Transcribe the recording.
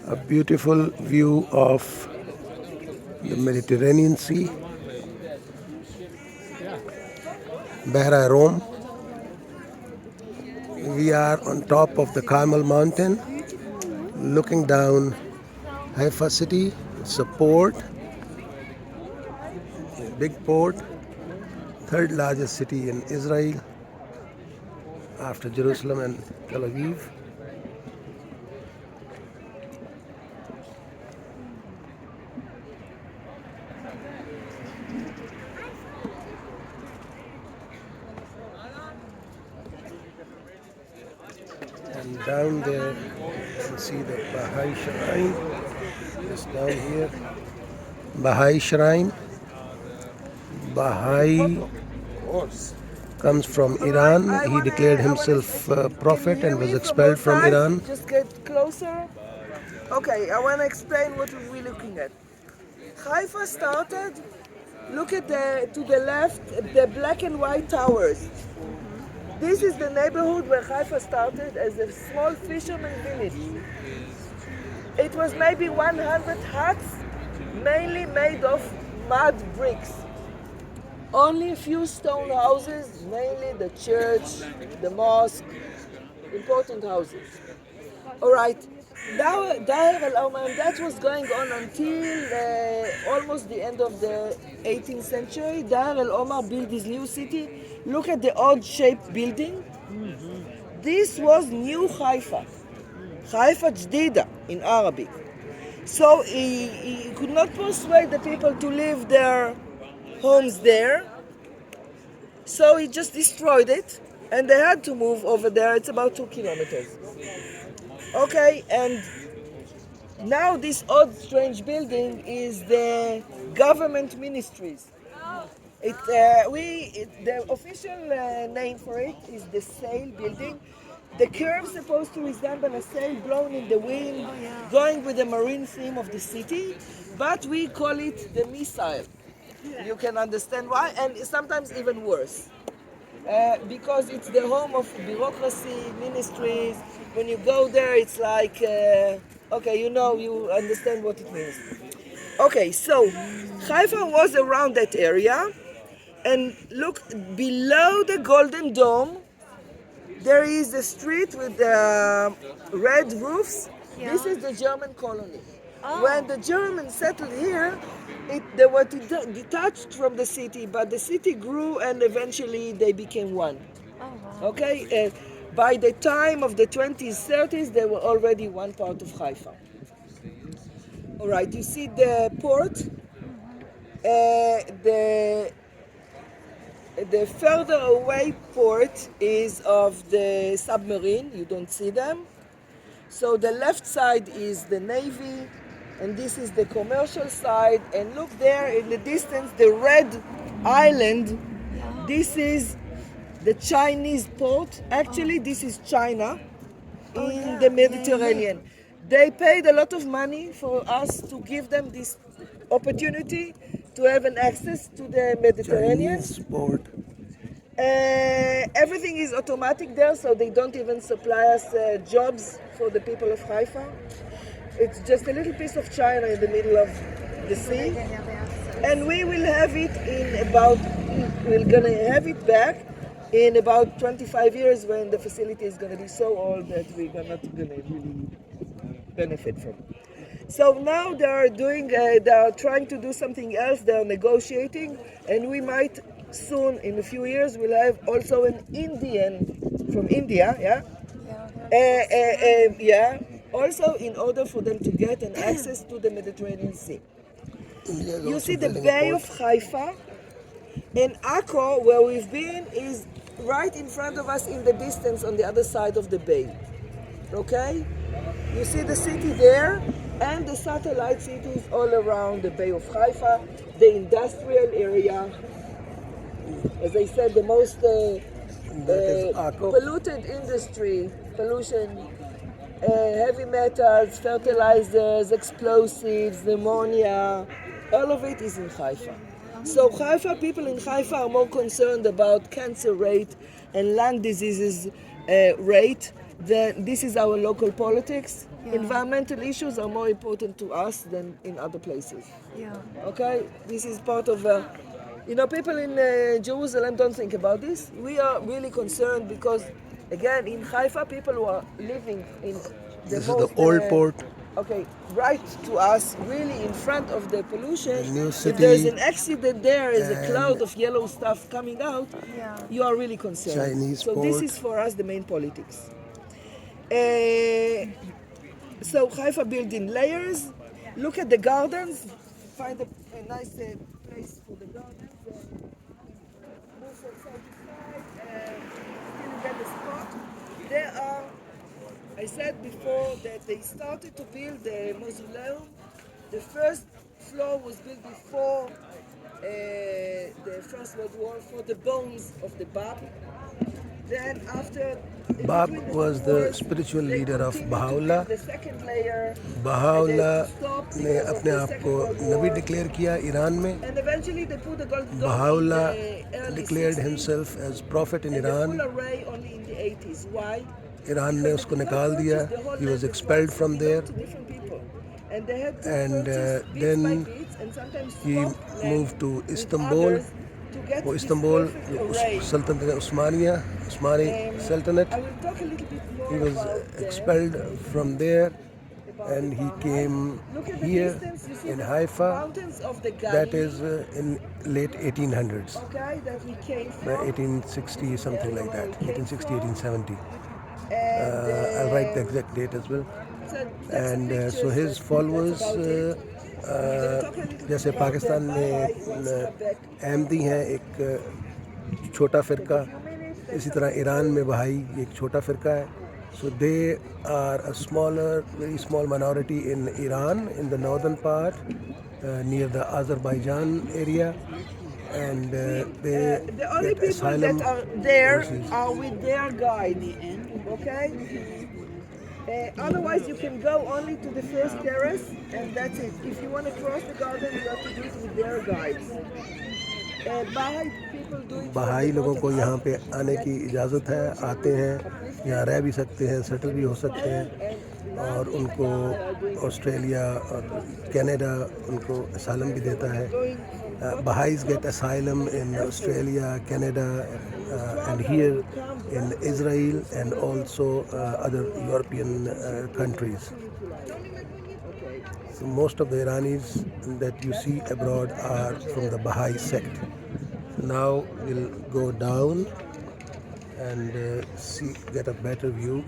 A beautiful view of the Mediterranean Sea, Bahai, Rome. We are on top of the Carmel mountain, looking down Haifa city. It's a port, a big port, third largest city in Israel after Jerusalem and Tel Aviv. And down there you can see the Bahai Shrine, just down here. Bahai Shrine. Bahai comes from Iran. He declared himself prophet and was expelled from Iran. Just get closer. Okay, I want to explain what we're looking at. Haifa started, look at to the left, the black and white towers. This is the neighborhood where Haifa started as a small fisherman village. It was maybe 100 huts, mainly made of mud bricks. Only a few stone houses, mainly the church, the mosque, important houses. All right, Dair al-Oman, that was going on until almost the end of the 18th century. Dair al-Omar built this new city. Look at the odd-shaped building. This was New Haifa, Haifa Jdida in Arabic. So he could not persuade the people to leave their homes there. So he just destroyed it, and they had to move over there. It's about 2 kilometers. Okay, and now this odd, strange building is the government ministries. The official name for it is the sail building. The curve is supposed to resemble a sail blown in the wind, going with the marine theme of the city, but we call it the missile. You can understand why, and sometimes even worse. Because it's the home of bureaucracy, ministries. When you go there, it's like, okay, you understand what it means. Okay, so Haifa was around that area, and look, below the Golden Dome, there is a street with red roofs. Yeah. This is the German colony. Oh. When the Germans settled here, they were detached from the city, but the city grew and eventually they became one. Oh, wow. Okay, by the time of the 20s, 30s, they were already one part of Haifa. All right, you see the port. The further away port is of the submarine. You don't see them. So the left side is the Navy, and this is the commercial side. And look there in the distance, the red island. This is the Chinese port. Actually, this is China in the Mediterranean. They paid a lot of money for us to give them this opportunity to have an access to the Mediterranean. Chinese port. Everything is automatic there, so they don't even supply us jobs for the people of Haifa. It's just a little piece of China in the middle of the sea. And we will have it we're gonna have it back in about 25 years when the facility is gonna be so old that we're not gonna really benefit from it. So now they are trying to do something else. They are negotiating, and we might soon, in a few years, we'll have also an Indian from India, also in order for them to get an access to the Mediterranean Sea. You see the Bay of Haifa, and Akko, where we've been, is right in front of us in the distance on the other side of the bay. Okay? You see the city there, and the satellite cities all around the Bay of Haifa, the industrial area. As I said, the most polluted industry, pollution, heavy metals, fertilizers, explosives, ammonia, all of it is in Haifa. So people in Haifa are more concerned about cancer rate and lung diseases rate. This is our local politics. Environmental issues are more important to us than in other places. Yeah. Okay, this is part of. People in Jerusalem don't think about this. We are really concerned because, again, in Haifa, people who are living in the This is most. the old port. Okay, right to us, really in front of the pollution. The new If there's city an accident, there is a and cloud of yellow stuff coming out. Yeah. You are really concerned. Chinese so this port. is for us the main politics. So Haifa built in layers. Look at the gardens. Find a nice place for the gardens. Move from side to side. Still get the spot. There are. I said before that they started to build the mausoleum. The first floor was built before the First World War for the bones of the Bab. Then after Bab between was two the wars, spiritual they leader of continued to Baha'u'llah. build the second layer. Baha'u'llah stopped ने because of अपने the आप Second को World War. नबी declare किया Iran में. And eventually they put the gold dome in Baha'u'llah the early declared 60s, himself as prophet in and the full Iran. array only in the 80s. Why? Iran ने Because उसको they could निकाल not दिया. purchase the whole He was land at expelled once. from It there. belonged to different people. And they had to And purchase bits by then bits and sometimes he swap land moved to with Istanbul. others to get वो this Istanbul perfect array. सल्तनत उस्मानिया Usmani Sultanate. I will talk a little bit more He was about them. expelled from there and he Bahai. came Look at the here distance, you see in the Haifa. mountains of the That Galilee, is in late 1800s, okay, that we came by from. 1860 something like that, 1860, 1870. And I'll write the exact date as well. so take some And so pictures, his that's followers, about it. We're gonna talk a little bit जैसे about Pakistan the में Bahai one step back. Ahmadi हैं एक छोटा फ़िरका, इसी तरह Iran में बहाई एक छोटा फ़िरका है. So they are a smaller, very small minority in Iran, in the northern part, near the Azerbaijan area, and they The only get people asylum that are there overseas. are with their guide, okay? Otherwise, you can go only to the first terrace, and that's it. If you want to cross the garden, you have to do it with their guides. Bahai people do it. बहाई लोगों को यहाँ पे आने की इजाज़त है, आते हैं, यहाँ रह भी सकते हैं, सेटल भी हो सकते हैं, और उनको ऑस्ट्रेलिया और कनाडा उनको asylum भी देता है. Baha'is get asylum in Australia, Canada, and here in Israel and also other European countries. So most of the Iranis that you see abroad are from the Baha'i sect. So now we'll go down and get a better view.